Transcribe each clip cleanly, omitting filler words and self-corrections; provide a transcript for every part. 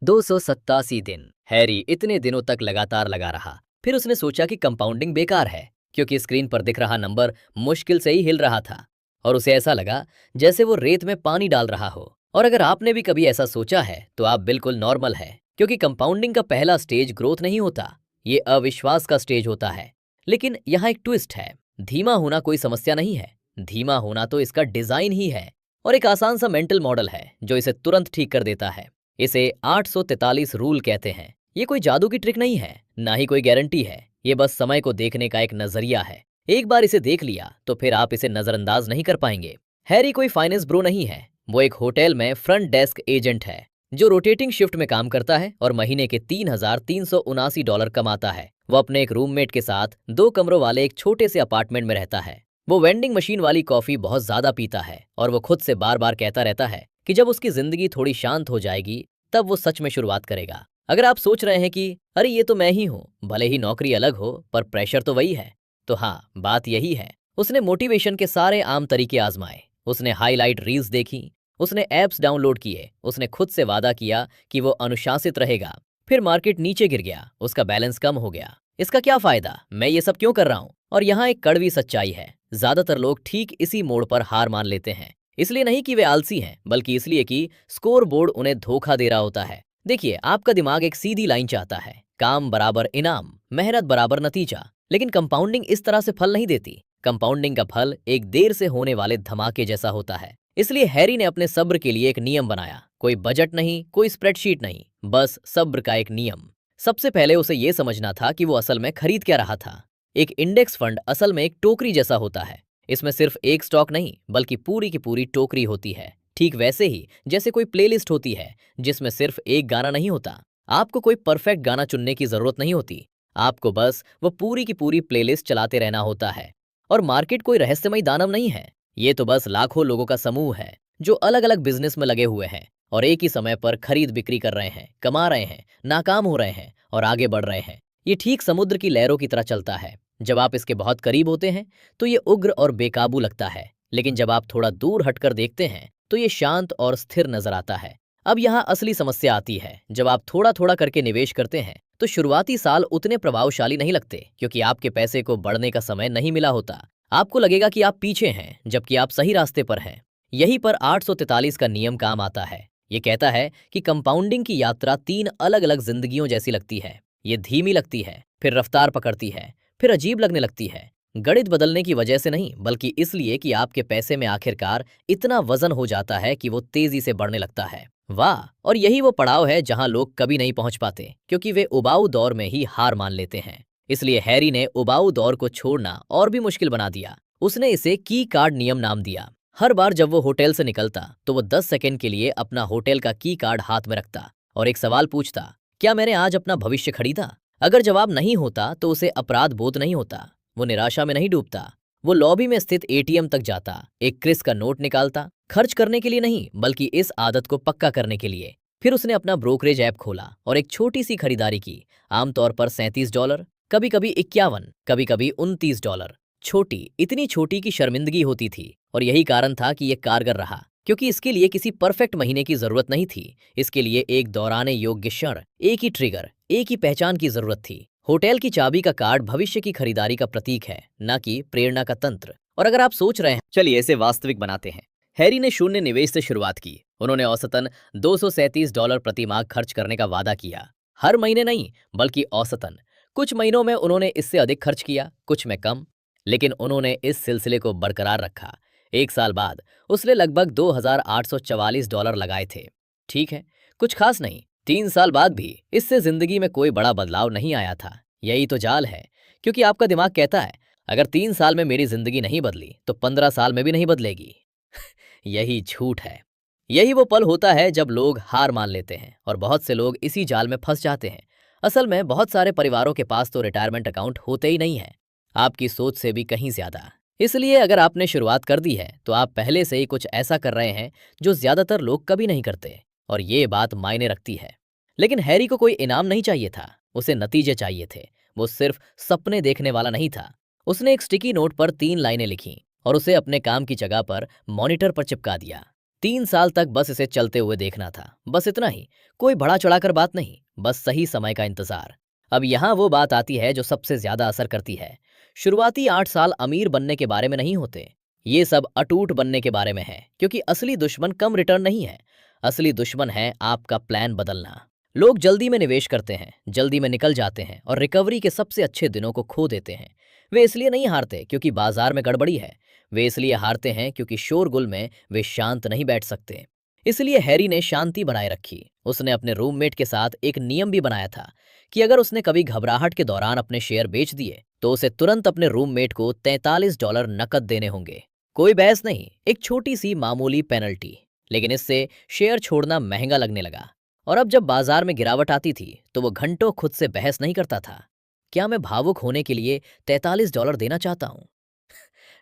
287 दिन हैरी इतने दिनों तक लगातार लगा रहा। फिर उसने सोचा कि कंपाउंडिंग बेकार है, क्योंकि स्क्रीन पर दिख रहा नंबर मुश्किल से ही हिल रहा था और उसे ऐसा लगा जैसे वो रेत में पानी डाल रहा हो। और अगर आपने भी कभी ऐसा सोचा है तो आप बिल्कुल नॉर्मल है, क्योंकि कंपाउंडिंग का पहला स्टेज ग्रोथ नहीं होता, ये अविश्वास का स्टेज होता है। लेकिन यहाँ एक ट्विस्ट है, धीमा होना कोई समस्या नहीं है, धीमा होना तो इसका डिजाइन ही है। और एक आसान सा मेंटल मॉडल है जो इसे तुरंत ठीक कर देता है। इसे 843 रूल कहते हैं। ये कोई जादू की ट्रिक नहीं है, ना ही कोई गारंटी है, ये बस समय को देखने का एक नजरिया है। एक बार इसे देख लिया तो फिर आप इसे नजरअंदाज नहीं कर पाएंगे। हैरी कोई फाइनेंस ब्रो नहीं है, वो एक होटल में फ्रंट डेस्क एजेंट है जो रोटेटिंग शिफ्ट में काम करता है और महीने के $3,379 कमाता है। वो अपने एक रूममेट के साथ 2 कमरों वाले एक छोटे से अपार्टमेंट में रहता है। वो वेंडिंग मशीन वाली कॉफी बहुत ज्यादा पीता है और वो खुद से बार बार कहता रहता है कि जब उसकी जिंदगी थोड़ी शांत हो जाएगी तब वो सच में शुरुआत करेगा। अगर आप सोच रहे हैं कि अरे ये तो मैं ही हूँ, भले ही नौकरी अलग हो पर प्रेशर तो वही है, तो हाँ, बात यही है। उसने मोटिवेशन के सारे आम तरीके आजमाए, उसने हाईलाइट रील्स देखी, उसने ऐप्स डाउनलोड किए, उसने खुद से वादा किया कि वो अनुशासित रहेगा। फिर मार्केट नीचे गिर गया, उसका बैलेंस कम हो गया। इसका क्या फायदा, मैं ये सब क्यों कर रहा हूँ? और यहाँ एक कड़वी सच्चाई है, ज्यादातर लोग ठीक इसी मोड़ पर हार मान लेते हैं। इसलिए नहीं कि वे आलसी हैं, बल्कि इसलिए कि स्कोर बोर्ड उन्हें धोखा दे रहा होता है। देखिए, आपका दिमाग एक सीधी लाइन चाहता है, काम बराबर इनाम, मेहनत बराबर नतीजा। लेकिन कंपाउंडिंग इस तरह से फल नहीं देती। कंपाउंडिंग का फल एक देर से होने वाले धमाके जैसा होता है। इसलिए हैरी ने अपने सब्र के लिए एक नियम बनाया। कोई बजट नहीं, कोई स्प्रेडशीट नहीं, बस सब्र का एक नियम। सबसे पहले उसे यह समझना था कि वो असल में खरीद क्या रहा था। एक इंडेक्स फंड असल में एक टोकरी जैसा होता है। इसमें सिर्फ एक स्टॉक नहीं, बल्कि पूरी की पूरी टोकरी होती है। ठीक वैसे ही जैसे कोई प्लेलिस्ट होती है जिसमें सिर्फ एक गाना नहीं होता। आपको कोई परफेक्ट गाना चुनने की जरूरत नहीं होती, आपको बस वो पूरी की पूरी प्लेलिस्ट चलाते रहना होता है। और मार्केट कोई रहस्यमय दानव नहीं है, ये तो बस लाखों लोगों का समूह है जो अलग अलग बिजनेस में लगे हुए हैं और एक ही समय पर खरीद बिक्री कर रहे हैं, कमा रहे हैं, नाकाम हो रहे हैं और आगे बढ़ रहे हैं। ये ठीक समुद्र की लहरों की तरह चलता है। जब आप इसके बहुत करीब होते हैं तो ये उग्र और बेकाबू लगता है, लेकिन जब आप थोड़ा दूर हटकर देखते हैं तो ये शांत और स्थिर नजर आता है। अब यहाँ असली समस्या आती है, जब आप थोड़ा थोड़ा करके निवेश करते हैं तो शुरुआती साल उतने प्रभावशाली नहीं लगते, क्योंकि आपके पैसे को बढ़ने का समय नहीं मिला होता। आपको लगेगा कि आप पीछे हैं, जबकि आप सही रास्ते पर हैं। यहीं पर 843 का नियम काम आता है। ये कहता है कि कंपाउंडिंग की यात्रा 3 अलग अलग जिंदगियों जैसी लगती है। ये धीमी लगती है, फिर रफ्तार पकड़ती है, फिर अजीब लगने लगती है। गणित बदलने की वजह से नहीं, बल्कि इसलिए कि आपके पैसे में आखिरकार इतना वजन हो जाता है कि वो तेजी से बढ़ने लगता है। वाह! और यही वो पड़ाव है जहां लोग कभी नहीं पहुंच पाते, क्योंकि वे उबाऊ दौर में ही हार मान लेते हैं। इसलिए हैरी ने उबाऊ दौर को छोड़ना और भी मुश्किल बना दिया। उसने इसे की कार्ड नियम नाम दिया। हर बार जब वो होटल से निकलता तो वो 10 सेकंड के लिए अपना होटल का की कार्ड हाथ में रखता और एक सवाल पूछता, क्या मैंने आज अपना भविष्य खरीदा? अगर जवाब नहीं होता तो उसे अपराध बोध नहीं होता, वो निराशा में नहीं डूबता। वो लॉबी में स्थित एटीएम तक जाता, एक क्रिस का नोट निकालता, खर्च करने के लिए नहीं, बल्कि इस आदत को पक्का करने के लिए। फिर उसने अपना ब्रोकरेज ऐप खोला और एक छोटी सी खरीदारी की, आमतौर पर $37, कभी कभी 51, कभी कभी $29। छोटी, इतनी छोटी कि शर्मिंदगी होती थी। और यही कारण था कि यह कारगर रहा, क्योंकि इसके लिए किसी परफेक्ट महीने की जरूरत नहीं थी। इसके लिए एक दोहराने योग्य क्षण, एक ही ट्रिगर, एक ही पहचान की जरूरत थी। होटल की चाबी का कार्ड भविष्य की खरीदारी का प्रतीक है, न कि प्रेरणा का तंत्र। और अगर आप सोच रहे हैं चलिए इसे वास्तविक बनाते हैं, हैरी ने शून्य निवेश से शुरुआत की। उन्होंने औसतन $237 प्रति माह खर्च करने का वादा किया। हर महीने नहीं, बल्कि औसतन। कुछ महीनों में उन्होंने इससे अधिक खर्च किया, कुछ में कम, लेकिन उन्होंने इस सिलसिले को बरकरार रखा। एक साल बाद उसने लगभग $2,844 लगाए थे। ठीक है, कुछ खास नहीं। 3 साल बाद भी इससे जिंदगी में कोई बड़ा बदलाव नहीं आया था। यही तो जाल है, क्योंकि आपका दिमाग कहता है अगर 3 साल में मेरी जिंदगी नहीं बदली तो 15 साल में भी नहीं बदलेगी। यही झूठ है। यही वो पल होता है जब लोग हार मान लेते हैं और बहुत से लोग इसी जाल में फंस जाते हैं। असल में बहुत सारे परिवारों के पास तो रिटायरमेंट अकाउंट होते ही नहीं है, आपकी सोच से भी कहीं ज्यादा। इसलिए अगर आपने शुरुआत कर दी है तो आप पहले से ही कुछ ऐसा कर रहे हैं जो ज्यादातर लोग कभी नहीं करते, और ये बात मायने रखती है। लेकिन हैरी को कोई इनाम नहीं चाहिए था, उसे नतीजे चाहिए थे। वो सिर्फ सपने देखने वाला नहीं था। उसने एक स्टिकी नोट पर 3 लाइनें लिखीं और उसे अपने काम की जगह पर मॉनिटर पर चिपका दिया। 3 साल तक बस इसे चलते हुए देखना था, बस इतना ही। कोई बढ़ा चढ़ाकर बात नहीं, बस सही समय का इंतजार। अब यहाँ वो बात आती है जो सबसे ज्यादा असर करती है। शुरुआती 8 साल अमीर बनने के बारे में नहीं होते, ये सब अटूट बनने के बारे में है, क्योंकि असली दुश्मन कम रिटर्न नहीं है, असली दुश्मन है आपका प्लान बदलना। लोग जल्दी में निवेश करते हैं, जल्दी में निकल जाते हैं और रिकवरी के सबसे अच्छे दिनों को खो देते हैं। वे इसलिए नहीं हारते क्योंकि बाजार में गड़बड़ी है, वे इसलिए हारते हैं क्योंकि शोरगुल में वे शांत नहीं बैठ सकते। इसलिए हैरी ने शांति बनाए रखी। उसने अपने रूममेट के साथ एक नियम भी बनाया था कि अगर उसने कभी घबराहट के दौरान अपने शेयर बेच दिए तो उसे तुरंत अपने रूममेट को $43 नकद देने होंगे। कोई बहस नहीं, एक छोटी सी मामूली पेनल्टी। लेकिन इससे शेयर छोड़ना महंगा लगने लगा। और अब जब बाजार में गिरावट आती थी तो वो घंटों खुद से बहस नहीं करता था, क्या मैं भावुक होने के लिए $43 देना चाहता हूँ?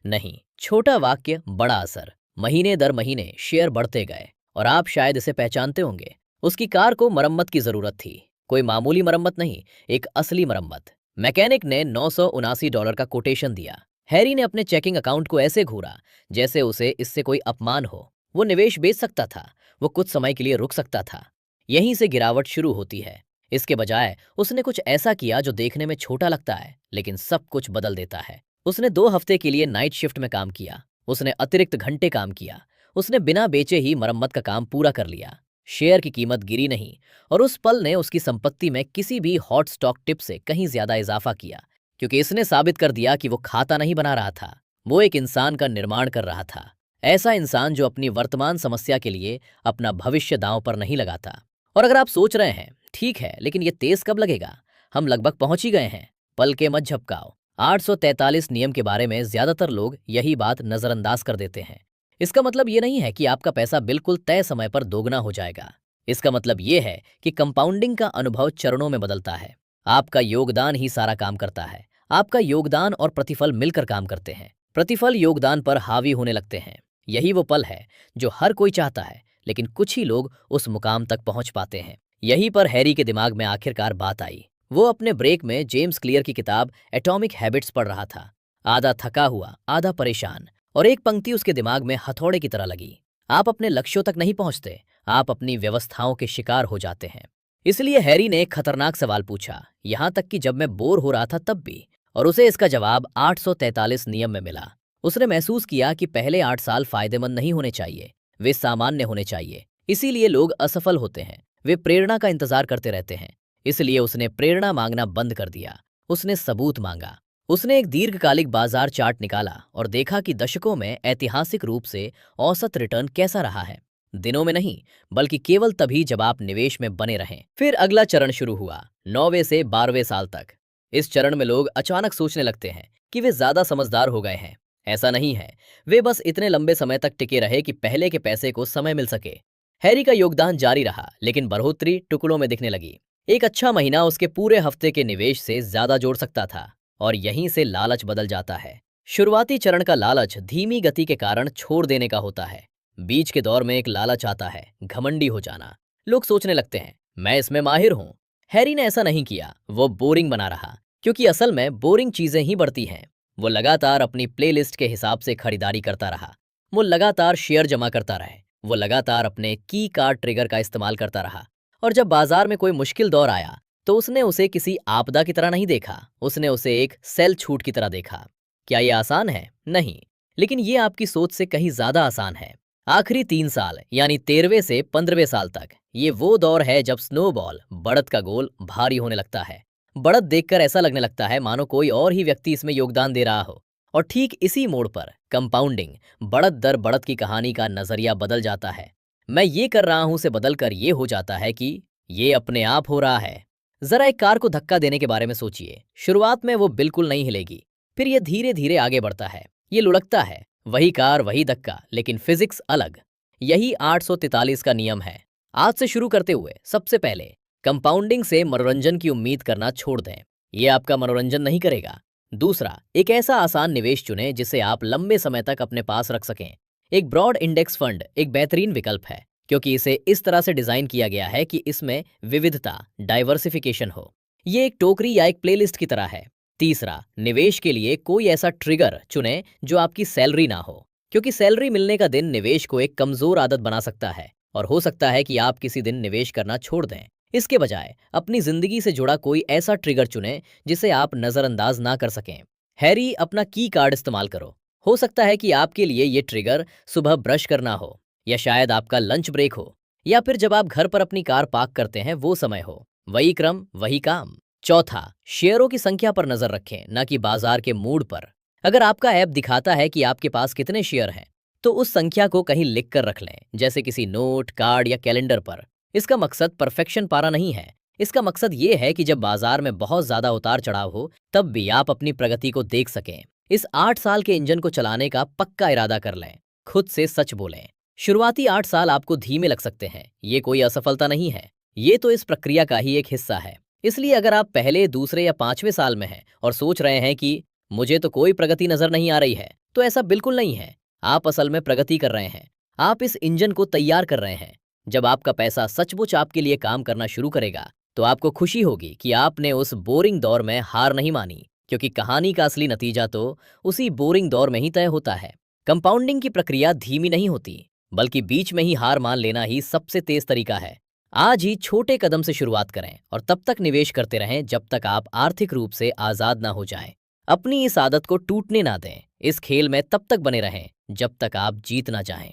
नहीं, छोटा वाक्य बड़ा असर। महीने दर महीने शेयर बढ़ते गए और आप शायद इसे पहचानते होंगे। उसकी कार को मरम्मत की जरूरत थी, कोई मामूली मरम्मत नहीं, एक असली मरम्मत। मैकेनिक ने $979 का कोटेशन दिया। हैरी ने अपने चेकिंग अकाउंट को ऐसे घूरा जैसे उसे इससे कोई अपमान हो। वो निवेश बेच सकता था, वो कुछ समय के लिए रुक सकता था। यहीं से गिरावट शुरू होती है। इसके बजाय उसने कुछ ऐसा किया जो देखने में छोटा लगता है लेकिन सब कुछ बदल देता है। उसने 2 हफ्ते के लिए नाइट शिफ्ट में काम किया, उसने अतिरिक्त घंटे काम किया, उसने बिना बेचे ही मरम्मत का काम पूरा कर लिया। शेयर की कीमत गिरी नहीं और उस पल ने उसकी संपत्ति में किसी भी हॉट स्टॉक टिप से कहीं ज्यादा इजाफा किया, क्योंकि इसने साबित कर दिया कि वो खाता नहीं बना रहा था, वो एक इंसान का निर्माण कर रहा था। ऐसा इंसान जो अपनी वर्तमान समस्या के लिए अपना भविष्य दांव पर नहीं लगाता। और अगर आप सोच रहे हैं ठीक है लेकिन ये तेज कब लगेगा, हम लगभग पहुंच ही गए हैं, पल के मत झपकाओ। 843 नियम के बारे में ज्यादातर लोग यही बात नजरअंदाज कर देते हैं। इसका मतलब ये नहीं है कि आपका पैसा बिल्कुल तय समय पर दोगुना हो जाएगा। इसका मतलब ये है कि कंपाउंडिंग का अनुभव चरणों में बदलता है। आपका योगदान ही सारा काम करता है। आपका योगदान और प्रतिफल मिलकर काम करते हैं। प्रतिफल योगदान पर हावी होने लगते हैं। यही वो पल है जो हर कोई चाहता है, लेकिन कुछ ही लोग उस मुकाम तक पहुंच पाते हैं। यहीं पर हैरी के दिमाग में आखिरकार बात आई। वो अपने ब्रेक में जेम्स क्लियर की किताब एटॉमिक हैबिट्स पढ़ रहा था, आधा थका हुआ, आधा परेशान, और एक पंक्ति उसके दिमाग में हथौड़े की तरह लगी। आप अपने लक्ष्यों तक नहीं पहुंचते, आप अपनी व्यवस्थाओं के शिकार हो जाते हैं। इसलिए हैरी ने एक खतरनाक सवाल पूछा, यहां तक कि जब मैं बोर हो रहा था तब भी, और उसे इसका जवाब 843 नियम में मिला। उसने महसूस किया कि पहले 8 साल फायदेमंद नहीं होने चाहिए, वे सामान्य होने चाहिए। इसीलिए लोग असफल होते हैं, वे प्रेरणा का इंतजार करते रहते हैं। इसलिए उसने प्रेरणा मांगना बंद कर दिया, उसने सबूत मांगा। उसने एक दीर्घकालिक बाजार चार्ट निकाला और देखा कि दशकों में ऐतिहासिक रूप से औसत रिटर्न कैसा रहा है। दिनों में नहीं, बल्कि केवल तभी जब आप निवेश में बने रहें। फिर अगला चरण शुरू हुआ, 9वें से 12वें साल तक। इस चरण में लोग अचानक सोचने लगते हैं कि वे ज्यादा समझदार हो गए हैं। ऐसा नहीं है, वे बस इतने लंबे समय तक टिके रहे कि पहले के पैसे को समय मिल सके। हैरी का योगदान जारी रहा, लेकिन बढ़ोतरी टुकड़ों में दिखने लगी। एक अच्छा महीना उसके पूरे हफ्ते के निवेश से ज्यादा जोड़ सकता था, और यहीं से लालच बदल जाता है। शुरुआती चरण का लालच धीमी गति के कारण छोड़ देने का होता है। बीच के दौर में एक लालच आता है, घमंडी हो जाना। लोग सोचने लगते हैं मैं इसमें माहिर हूं। हैरी ने ऐसा नहीं किया, वो बोरिंग बना रहा, क्योंकि असल में बोरिंग चीजें ही बढ़ती हैं। वो लगातार अपनी प्लेलिस्ट के हिसाब से खरीदारी करता रहा, वो लगातार शेयर जमा करता रहे, वो लगातार अपने की कार्ड ट्रिगर का इस्तेमाल करता रहा। और जब बाजार में कोई मुश्किल दौर आया तो उसने उसे किसी आपदा की तरह नहीं देखा, उसने उसे एक सेल छूट की तरह देखा। क्या ये आसान है? नहीं, लेकिन ये आपकी सोच से कहीं ज्यादा आसान है। आखिरी 3 साल यानी 13वें से 15वें साल तक, ये वो दौर है जब स्नोबॉल, बढ़त का गोल, भारी होने लगता है। बढ़त देखकर ऐसा लगने लगता है मानो कोई और ही व्यक्ति इसमें योगदान दे रहा हो। और ठीक इसी मोड़ पर कंपाउंडिंग, बढ़त दर बढ़त की कहानी का नजरिया बदल जाता है। मैं ये कर रहा हूं से बदलकर ये हो जाता है कि ये अपने आप हो रहा है। जरा एक कार को धक्का देने के बारे में सोचिए। शुरुआत में वो बिल्कुल नहीं हिलेगी, फिर ये धीरे धीरे आगे बढ़ता है, ये लुढ़कता है। वही कार, वही धक्का, लेकिन फिजिक्स अलग। यही 843 का नियम है। आज से शुरू करते हुए सबसे पहले कंपाउंडिंग से मनोरंजन की उम्मीद करना छोड़ दें, ये आपका मनोरंजन नहीं करेगा। दूसरा, एक ऐसा आसान निवेश चुनें जिसे आप लंबे समय तक अपने पास रख सकें। एक ब्रॉड इंडेक्स फंड एक बेहतरीन विकल्प है, क्योंकि इसे इस तरह से डिजाइन किया गया है कि इसमें विविधता, डाइवर्सिफिकेशन हो। ये एक टोकरी या एक प्लेलिस्ट की तरह है। तीसरा, निवेश के लिए कोई ऐसा ट्रिगर चुनें जो आपकी सैलरी ना हो। क्योंकि सैलरी मिलने का दिन निवेश को एक कमजोर आदत बना सकता है और हो सकता है कि आप किसी दिन निवेश करना छोड़ दें। इसके बजाय अपनी जिंदगी से जुड़ा कोई ऐसा ट्रिगर चुनें जिसे आप नजरअंदाज ना कर सकें। हैरी, अपना की कार्ड इस्तेमाल करो। हो सकता है कि आपके लिए ये ट्रिगर सुबह ब्रश करना हो, या शायद आपका लंच ब्रेक हो, या फिर जब आप घर पर अपनी कार पार्क करते हैं वो समय हो। वही क्रम वही काम। चौथा, शेयरों की संख्या पर नजर रखें, ना कि बाजार के मूड पर। अगर आपका ऐप दिखाता है कि आपके पास कितने शेयर हैं, तो उस संख्या को कहीं लिख कर रख लें, जैसे किसी नोट, कार्ड या कैलेंडर पर। इसका मकसद परफेक्शन पाना नहीं है। इसका मकसद ये है कि जब बाजार में बहुत ज्यादा उतार चढ़ाव हो, तब भी आप अपनी प्रगति को देख सकें। इस 8 साल के इंजन को चलाने का पक्का इरादा कर लें। खुद से सच बोलें। शुरुआती 8 साल आपको धीमे लग सकते हैं, ये कोई असफलता नहीं है। ये तो इस प्रक्रिया का ही एक हिस्सा है। इसलिए अगर आप पहले, दूसरे या 5वें साल में हैं और सोच रहे हैं कि मुझे तो कोई प्रगति नजर नहीं आ रही है, तो ऐसा बिल्कुल नहीं है। आप असल में प्रगति कर रहे हैं। आप इस इंजन को तैयार कर रहे हैं। जब आपका पैसा सचमुच आपके लिए काम करना शुरू करेगा, तो आपको खुशी होगी कि आपने उस बोरिंग दौर में हार नहीं मानी, क्योंकि कहानी का असली नतीजा तो उसी बोरिंग दौर में ही तय होता है। कंपाउंडिंग की प्रक्रिया धीमी नहीं होती, बल्कि बीच में ही हार मान लेना ही सबसे तेज तरीका है। आज ही छोटे कदम से शुरुआत करें और तब तक निवेश करते रहें जब तक आप आर्थिक रूप से आजाद ना हो जाएं। अपनी इस आदत को टूटने ना दें। इस खेल में तब तक बने रहें जब तक आप जीत ना चाहें।